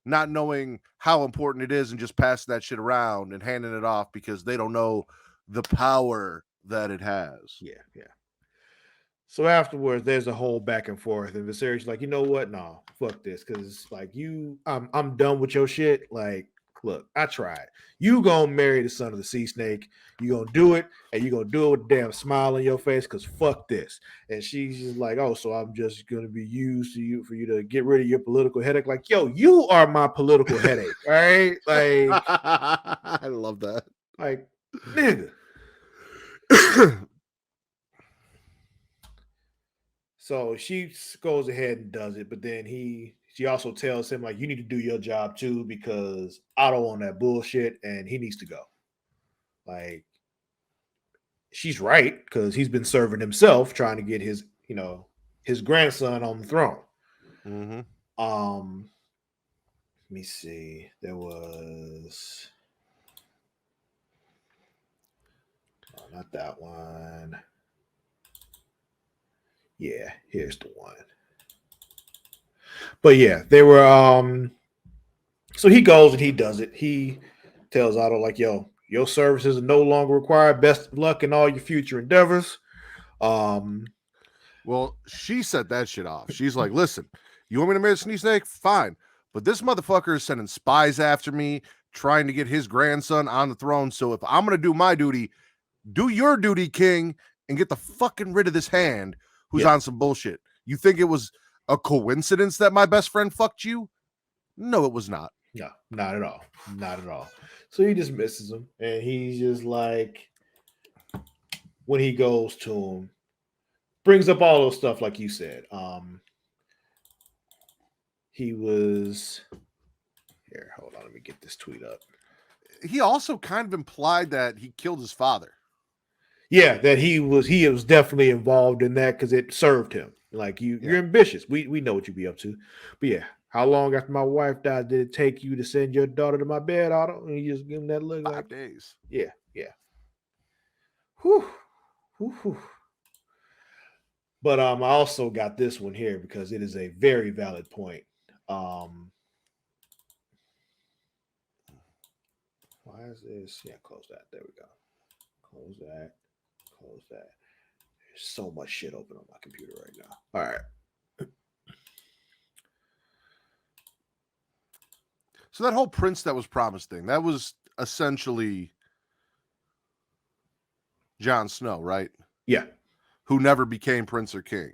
not knowing how important it is and just passing that shit around and handing it off because they don't know the power that it has. Yeah. So afterwards, there's a whole back and forth, and Viserys like, you know what? No, fuck this, because like I'm done with your shit. Like, look, I tried. You gonna marry the son of the sea snake? You gonna do it, and you gonna do it with a damn smile on your face? Because fuck this. And she's just like, oh, so I'm just gonna be used to you for you to get rid of your political headache? Like, yo, you are my political headache, all right? Like, I love that. Like, nigga. So she goes ahead and does it, but then she also tells him like, you need to do your job too because I don't want that bullshit, and he needs to go. Like, she's right because he's been serving himself, trying to get his grandson on the throne. Mm-hmm. Let me see. There was not that one. Yeah, here's the one. But yeah, they were so he goes and he does it. He tells Otto, like, yo, your services are no longer required. Best of luck in all your future endeavors. Well, she set that shit off. She's like, listen, you want me to marry the Sneak Snake? Fine. But this motherfucker is sending spies after me, trying to get his grandson on the throne. So if I'm going to do my duty, do your duty, king, and get the fucking rid of this hand who's on some bullshit. You think it was a coincidence that my best friend fucked you? No, it was not. No, not at all. Not at all. So he dismisses him, and he's just like, when he goes to him, brings up all those stuff like you said. He was here. Hold on, let me get this tweet up. He also kind of implied that he killed his father. Yeah, that he was definitely involved in that because it served him. Like you're ambitious. We know what you be up to. But yeah, how long after my wife died did it take you to send your daughter to my bed, Otto? And you just give him that look 5 like days. Yeah. Whew. But I also got this one here because it is a very valid point. Why is this? Yeah, close that. There we go. Close that. There's so much shit open on my computer right now. All right. So that whole prince that was promised thing, that was essentially Jon Snow, right? Yeah. Who never became prince or king.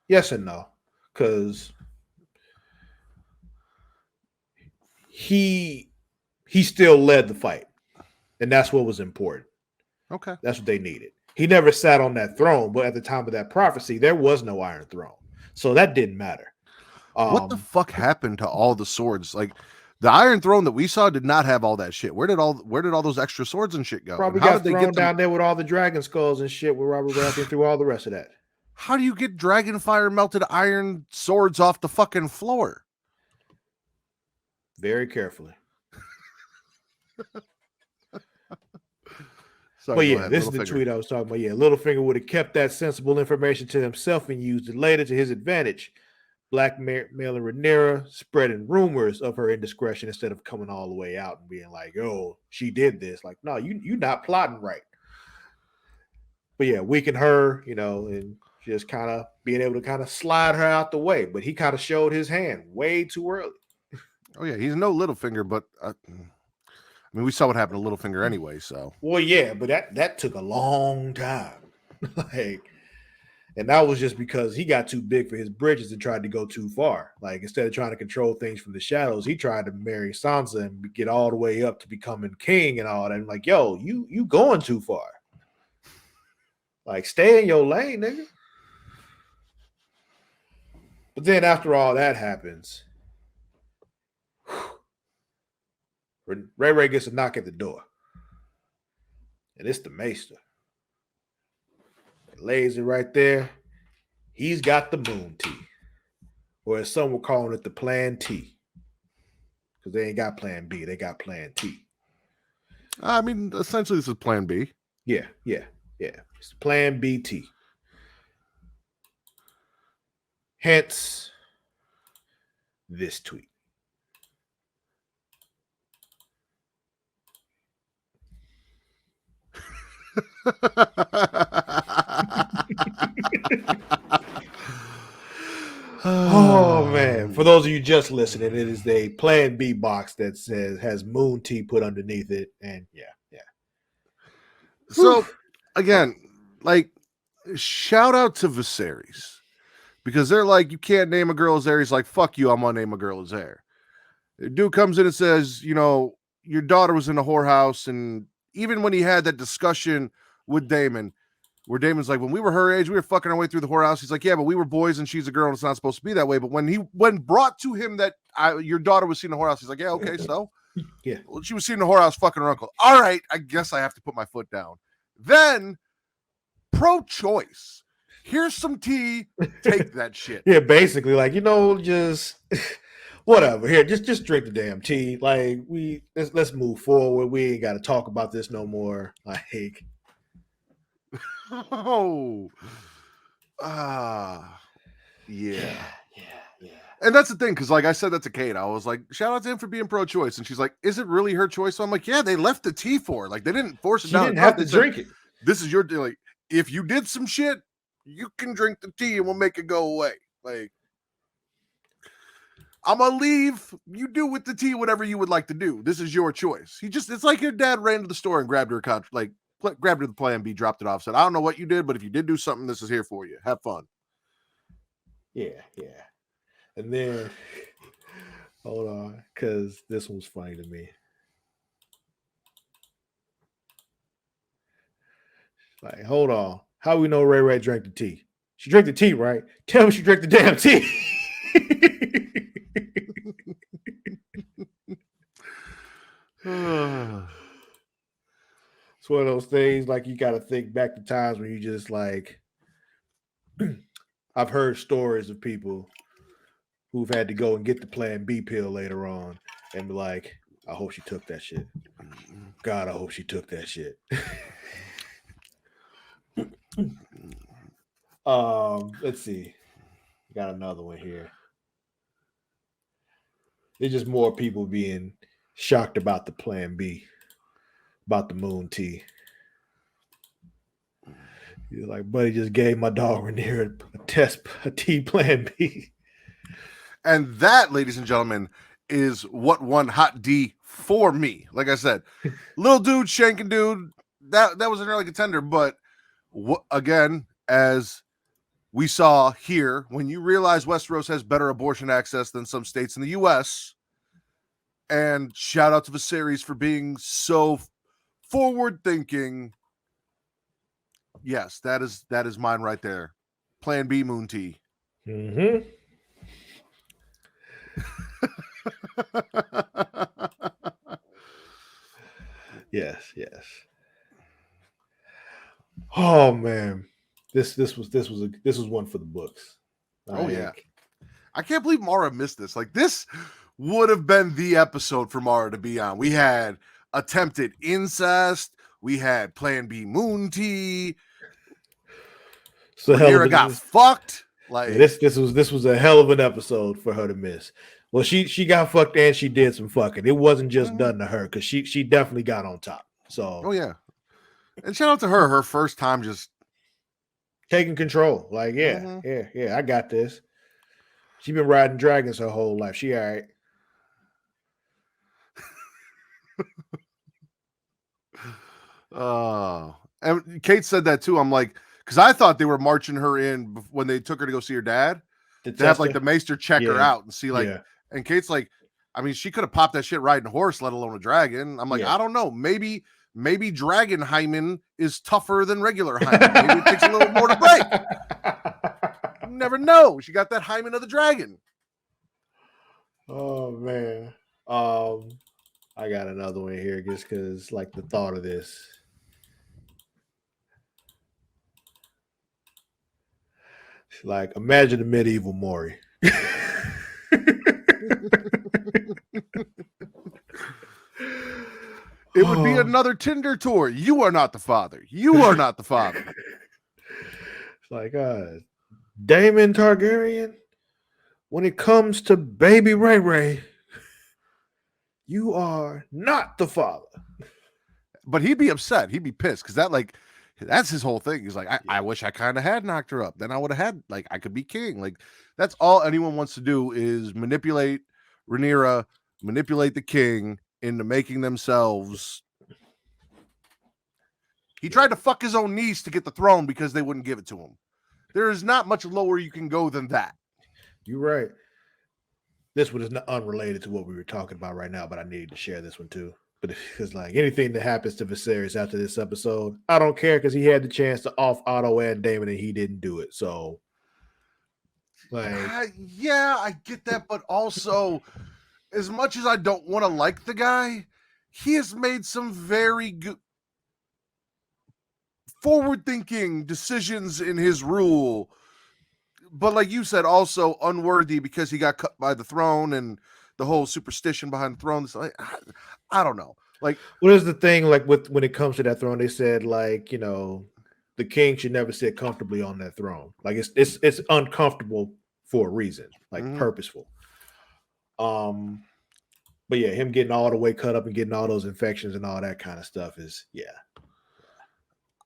Yes and no. Because he still led the fight. And that's what was important. Okay. That's what they needed. He never sat on that throne, but at the time of that prophecy, there was no Iron Throne. So that didn't matter. What the fuck happened to all the swords? Like, the Iron Throne that we saw did not have all that shit. Where did all those extra swords and shit go? Probably got thrown down there with all the dragon skulls and shit with Robert Baratheon through all the rest of that. How do you get dragon fire melted iron swords off the fucking floor? Very carefully. Sorry, but yeah, this is the tweet I was talking about. Yeah, Littlefinger would have kept that sensible information to himself and used it later to his advantage. Blackmailing Rhaenyra, spreading rumors of her indiscretion instead of coming all the way out and being like, "Oh, she did this." Like, no, you're not plotting right. But yeah, weaken her, and just kind of being able to kind of slide her out the way. But he kind of showed his hand way too early. Oh yeah, he's no Littlefinger, but I mean, we saw what happened to Littlefinger anyway. So well, yeah, but that took a long time. And that was just because he got too big for his britches and tried to go too far. Like, instead of trying to control things from the shadows, he tried to marry Sansa and get all the way up to becoming king and all that. I'm like, yo, you going too far. Like, stay in your lane, nigga. But then after all that happens, Ray Ray gets a knock at the door. And it's the Maester. Lays it right there. He's got the moon tea. Or as some were calling it, the plan T. Because they ain't got plan B. They got plan T. I mean, essentially, this is plan B. Yeah. It's plan BT. Hence, this tweet. Oh man! For those of you just listening, it is a Plan B box that has Moon Tea put underneath it, and yeah. So again, like, shout out to Viserys, because they're like, you can't name a girl as Ares. Like, fuck you, I'm gonna name a girl as Air. The dude comes in and says, you know, your daughter was in a whorehouse, and even when he had that discussion with Daemon, where Daemon's like, when we were her age, we were fucking our way through the whorehouse. He's like, yeah, but we were boys and she's a girl and it's not supposed to be that way. But when brought to him that your daughter was seen in a whorehouse, he's like, yeah, okay, so yeah, well, she was seen in a whorehouse fucking her uncle. All right, I guess I have to put my foot down. Then pro-choice. Here's some tea. Take that shit. Yeah, basically, like, you know, just whatever. Here, just drink the damn tea. Like, let's move forward. We ain't got to talk about this no more. Like. Yeah. And that's the thing, because like I said that to Kate, I was like, shout out to him for being pro-choice, and she's like, is it really her choice? So I'm like, yeah, they left the tea for her. Like, they didn't force it She down. didn't have to drink it. This is your deal. Like, if you did some shit, you can drink the tea and we'll make it go away. Like, I'm gonna leave. You do with the tea whatever you would like to do. This is your choice. It's like your dad ran to the store and grabbed her grabbed her the Plan B, dropped it off, said, I don't know what you did, but if you did do something, this is here for you. Have fun. Yeah. And then, hold on, because this one's funny to me. Like, hold on. How we know Ray Ray drank the tea? She drank the tea, right? Tell me she drank the damn tea. It's one of those things, like, you got to think back to times when you just like, I've heard stories of people who've had to go and get the Plan B pill later on and be like, I hope she took that shit. God, I hope she took that shit. Let's see. Got another one here. There's just more people being shocked about the Plan B, about the moon tea. You're like, buddy just gave my dog Rhaenyra a tea Plan B. And that, ladies and gentlemen, is what won Hot D for me. Like I said, little dude, shanking dude, that was an early contender. But again, as we saw here, when you realize Westeros has better abortion access than some states in the U.S., and shout out to Viserys for being so forward-thinking. Yes, that is mine right there. Plan B moon tea. Mm-hmm. Yes. Oh man, this was one for the books. Oh yeah, I can't believe Mara missed this. Like, this would have been the episode for Mara to be on. We had attempted incest. We had Plan B moon tea. So Rhaenyra got fucked. Like, yeah, this was a hell of an episode for her to miss. Well, she got fucked and she did some fucking. It wasn't just done to her, because she definitely got on top. So, oh yeah, and shout out to her first time just taking control. Like, yeah, I got this. She been riding dragons her whole life. She all right. And Kate said that too. I'm like, because I thought they were marching her in when they took her to go see her dad. To have like the Maester check her out and see, like, and Kate's like, I mean, she could have popped that shit riding a horse, let alone a dragon. I'm like, I don't know. Maybe dragon hymen is tougher than regular hymen. Maybe it takes a little more to break. You never know. She got that hymen of the dragon. Oh man. I got another one here just because, like, the thought of this. Like, imagine a medieval Maury. It would be another Tinder tour. You are not the father. You are not the father. It's like, Daemon Targaryen, when it comes to baby Ray Ray, you are not the father. But he'd be upset. He'd be pissed because that's his whole thing. He's like, I wish I kind of had knocked her up. Then I would have had, like, I could be king. Like, that's all anyone wants to do is manipulate Rhaenyra, manipulate the king into making themselves. He tried to fuck his own niece to get the throne because they wouldn't give it to him. There is not much lower you can go than that. You're right. This one is not unrelated to what we were talking about right now, but I needed to share this one too. But it's like anything that happens to Viserys after this episode, I don't care because he had the chance to off Otto and Daemon and he didn't do it. So, like, yeah, I get that, but also, as much as I don't want to like the guy, he has made some very good forward-thinking decisions in his rule. But like you said, also unworthy because he got cut by the throne and the whole superstition behind the throne. Like, I don't know. Like, what is the thing? Like, when it comes to that throne, they said, like, you know, the king should never sit comfortably on that throne. Like, it's uncomfortable for a reason, like purposeful. But yeah, him getting all the way cut up and getting all those infections and all that kind of stuff is, yeah.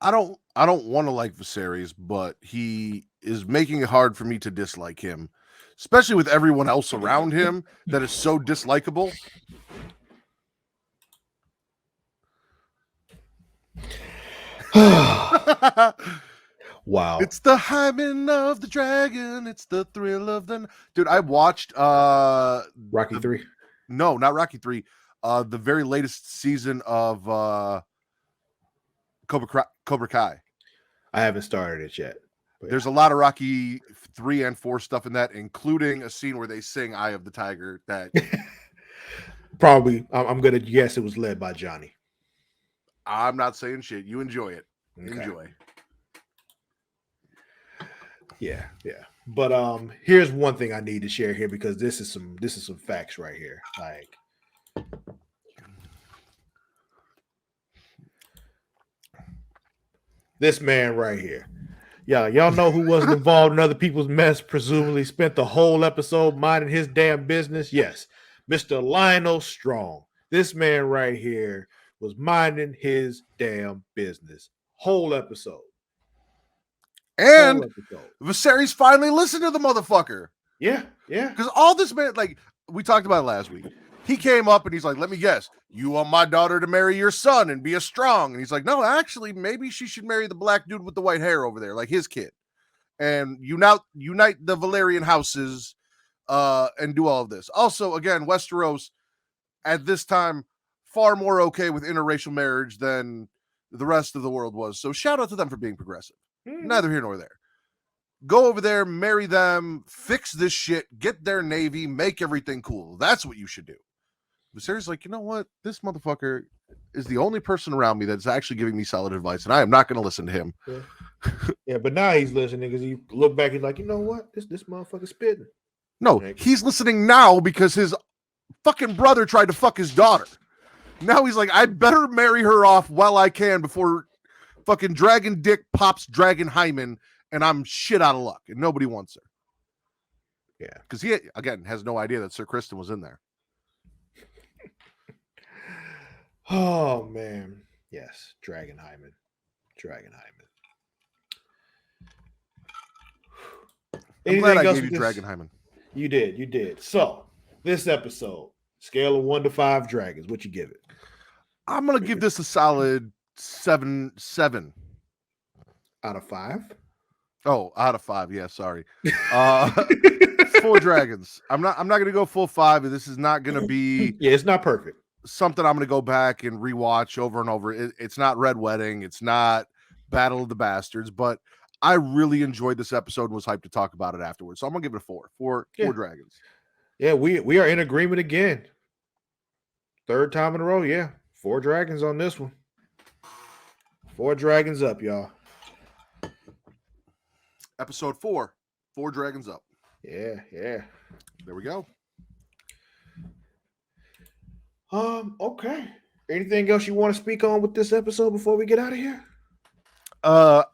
I don't want to like Viserys, but he is making it hard for me to dislike him, especially with everyone else around him that is so dislikable. Wow. It's the hymen of the dragon. It's the thrill of the... Dude, I watched Rocky 3. No, not Rocky 3. The very latest season of Cobra Kai. I haven't started it yet. There's a lot of Rocky 3 and 4 stuff in that, including a scene where they sing Eye of the Tiger. That probably, I'm going to guess it was led by Jonny. I'm not saying shit. You enjoy it. Okay. Enjoy. Yeah. But here's one thing I need to share here because this is some facts right here. Like, this man right here. Yeah, y'all know who wasn't involved in other people's mess, presumably spent the whole episode minding his damn business? Yes, Mr. Lionel Strong. This man right here was minding his damn business. Whole episode. And Viserys finally listened to the motherfucker. Yeah. Because all this man, like, we talked about it last week. He came up and he's like, let me guess, you want my daughter to marry your son and be a strong? And he's like, no, actually, maybe she should marry the black dude with the white hair over there, like his kid. And unite the Valyrian houses and do all of this. Also, again, Westeros, at this time, far more okay with interracial marriage than the rest of the world was. So shout out to them for being progressive. Neither here nor there. Go over there, marry them, fix this shit, get their navy, make everything cool. That's what you should do. Viserys like, you know what? This motherfucker is the only person around me that's actually giving me solid advice, and I am not going to listen to him. Yeah, but now he's listening because he look back, he's like, you know what? This motherfucker spitting. No, he's listening now because his fucking brother tried to fuck his daughter. Now he's like, I better marry her off while I can before fucking Dragon Dick pops Dragon Hymen and I'm shit out of luck and nobody wants her. Yeah. Because he, again, has no idea that Sir Criston was in there. Oh, man. Yes. Dragon Hymen. I'm glad I gave you Dragon Hymen. You did. So, this episode, scale of 1 to 5 dragons, what you give it? I'm going to give this a solid 7. Out of 5? Oh, out of 5. Yeah, sorry. 4 dragons. I'm not going to go full 5. This is not going to be... Yeah, it's not perfect. Something I'm going to go back and rewatch over and over. It's not Red Wedding. It's not Battle of the Bastards, but I really enjoyed this episode and was hyped to talk about it afterwards. So I'm going to give it a 4. Four dragons. Yeah, we are in agreement again. Third time in a row, yeah. 4 dragons on this one. 4 dragons up, y'all. Episode 4, 4 dragons up. Yeah, yeah. There we go. Okay. Anything else you want to speak on with this episode before we get out of here? For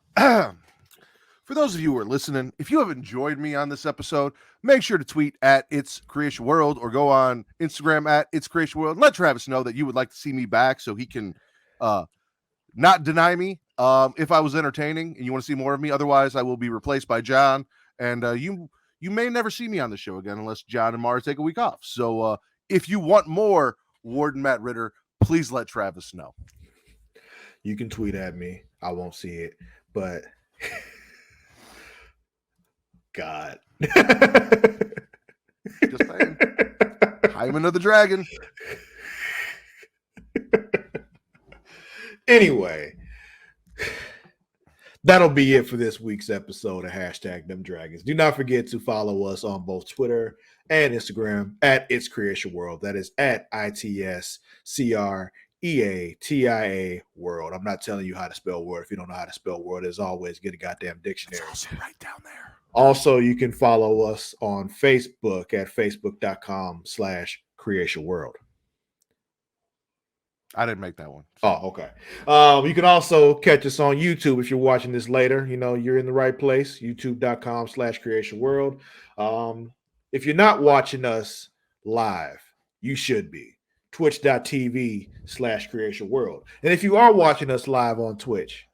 those of you who are listening, if you have enjoyed me on this episode, make sure to tweet at It's Creation World or go on Instagram at It's Creation World and let Travis know that you would like to see me back so he can not deny me if I was entertaining and you want to see more of me. Otherwise, I will be replaced by John, and you may never see me on the show again unless John and Mara take a week off. So if you want more Warden Matt Ritter, please let Travis know. You can tweet at me. I won't see it, but God. Just saying. Hymen of the Dragon. Anyway, that'll be it for this week's episode of Hashtag Them Dragons. Do not forget to follow us on both Twitter and Instagram at It's Creation World. That is at ITSCREATIA World. I'm not telling you how to spell word. If you don't know how to spell word, as always, get a goddamn dictionary. It's also right down there. Also, you can follow us on Facebook at facebook.com/Creation World. I didn't make that one. Oh, okay. You can also catch us on YouTube if you're watching this later. You know, you're in the right place, youtube.com/Creation World. If you're not watching us live, you should be. Twitch.tv/Creation World. And if you are watching us live on Twitch,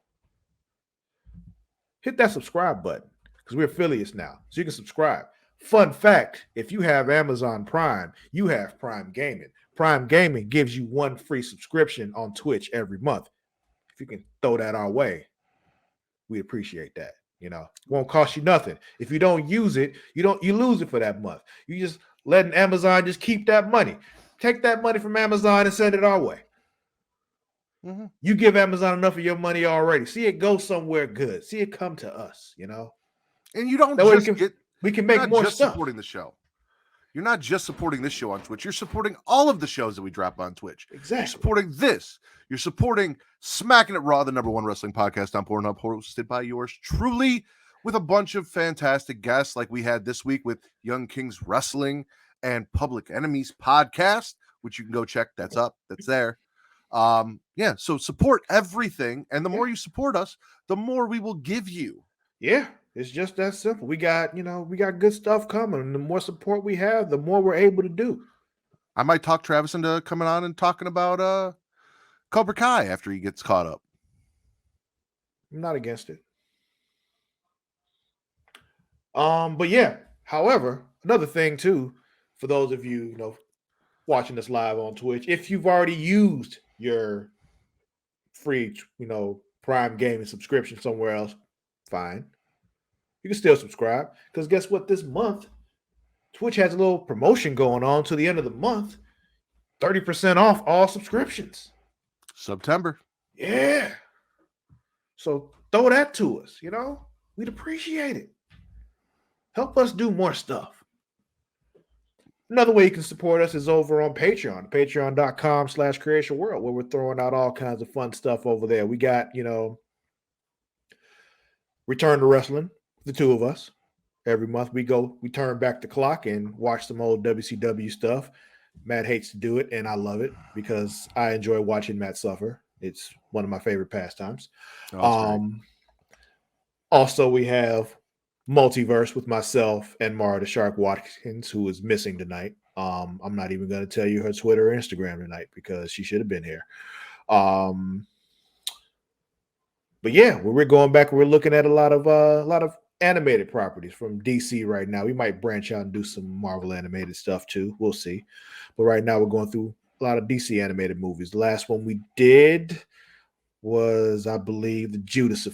hit that subscribe button because we're affiliates now. So you can subscribe. Fun fact, if you have Amazon Prime, you have Prime Gaming. Prime Gaming gives you 1 free subscription on Twitch every month. If you can throw that our way, we appreciate that. You know, it won't cost you nothing. If you don't use it, you lose it for that month. You just letting Amazon just keep that money. Take that money from Amazon and send it our way. Mm-hmm. You give Amazon enough of your money already. See it go somewhere good. See it come to us, you know. And you don't we can make more stuff. Supporting the show. You're not just supporting this show on Twitch. You're supporting all of the shows that we drop on Twitch. Exactly. You're supporting this. You're supporting Smacking It Raw, the #1 wrestling podcast on Pornhub, hosted by yours truly, with a bunch of fantastic guests like we had this week with Young Kings Wrestling and Public Enemies podcast, which you can go check. That's up. That's there. So support everything. And the more you support us, the more we will give you. Yeah. It's just that simple. We got good stuff coming. And the more support we have, the more we're able to do. I might talk Travis into coming on and talking about Cobra Kai after he gets caught up. I'm not against it. But yeah, however, another thing too, for those of you, watching us live on Twitch, if you've already used your free, Prime Gaming subscription somewhere else, fine. You can still subscribe because guess what? This month, Twitch has a little promotion going on to the end of the month. 30% off all subscriptions. September. Yeah. So throw that to us, We'd appreciate it. Help us do more stuff. Another way you can support us is over on Patreon, patreon.com/Creation World, where we're throwing out all kinds of fun stuff over there. We got, Return to Wrestling. The two of us. Every month we turn back the clock and watch some old WCW stuff. Matt hates to do it, and I love it because I enjoy watching Matt suffer. It's one of my favorite pastimes. Also, we have Multiverse with myself and Mara the Shark Watkins, who is missing tonight. I'm not even going to tell you her Twitter or Instagram tonight because she should have been here. But yeah, we're going back. We're looking at a lot of animated properties from DC right now. We might branch out and do some Marvel animated stuff too. We'll see. But right now we're going through a lot of DC animated movies. The last one we did was, I believe, the Judas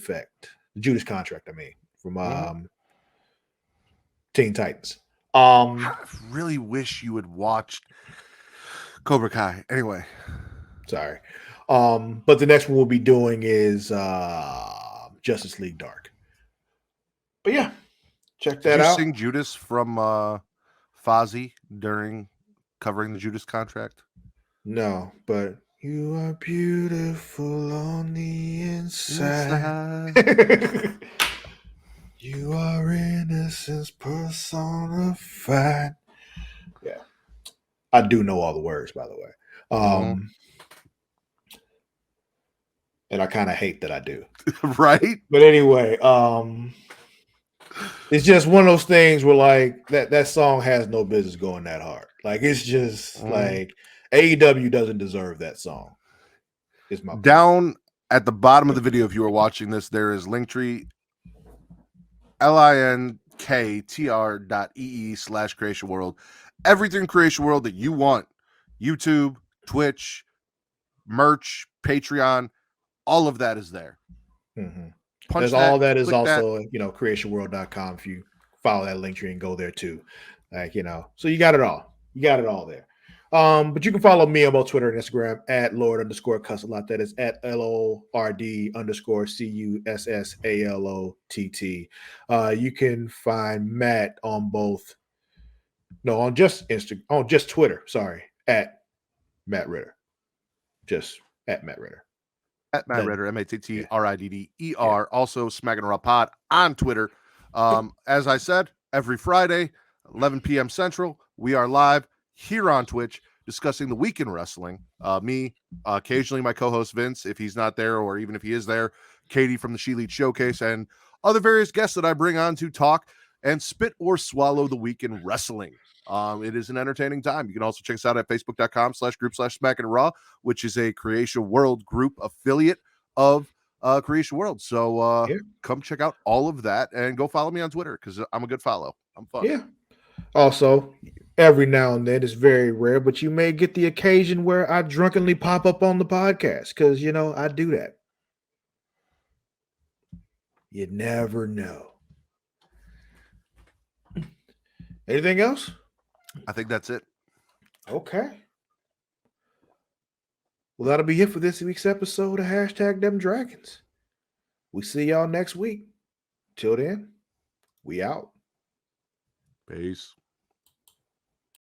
Contract, from Teen Titans. I really wish you had watched Cobra Kai. Anyway. Sorry. But the next one we'll be doing is Justice League Dark. But yeah, check that out. Did you sing Judas from Fozzy during covering the Judas Contract? No, but you are beautiful on the inside. You are innocence personified. Yeah. I do know all the words, by the way. And I kind of hate that I do. Right? But anyway, it's just one of those things where like that song has no business going that hard. Like it's just like AEW doesn't deserve that song. Is my point. Down at the bottom of the video, if you are watching this, there is Linktree linktr.ee/Creation World. Everything Creation World that you want. YouTube, Twitch, merch, Patreon, all of that is there. Mm-hmm. Punch There's all that that is also, that. creationworld.com if you follow that link tree and go there too. Like, so you got it all. You got it all there. But you can follow me on both Twitter and Instagram at Lord_Cussalott. That is at LORD_CUSSALOTT. You can find Matt on just Twitter. Sorry, at Matt Ritter. Just at Matt Ritter. At Matt Ritter, MATTRIDDER. Yeah. Also, Smackin' Raw Pod on Twitter. As I said, every Friday, 11 p.m. Central, we are live here on Twitch discussing the week in wrestling. Me, occasionally my co-host Vince, if he's not there, or even if he is there, Katie from the She Lead Showcase, and other various guests that I bring on to talk and spit or swallow the week in wrestling. It is an entertaining time. You can also check us out at facebook.com/group/Smackin'Raw, which is a Creation World group affiliate of Creation World. So come check out all of that and go follow me on Twitter because I'm a good follow. I'm fun. Yeah. Also, every now and then, it's very rare, but you may get the occasion where I drunkenly pop up on the podcast because, I do that. You never know. Anything else? I think that's it. Okay. Well, that'll be it for this week's episode of #TheMDragons. We see y'all next week. Till then, we out. Peace.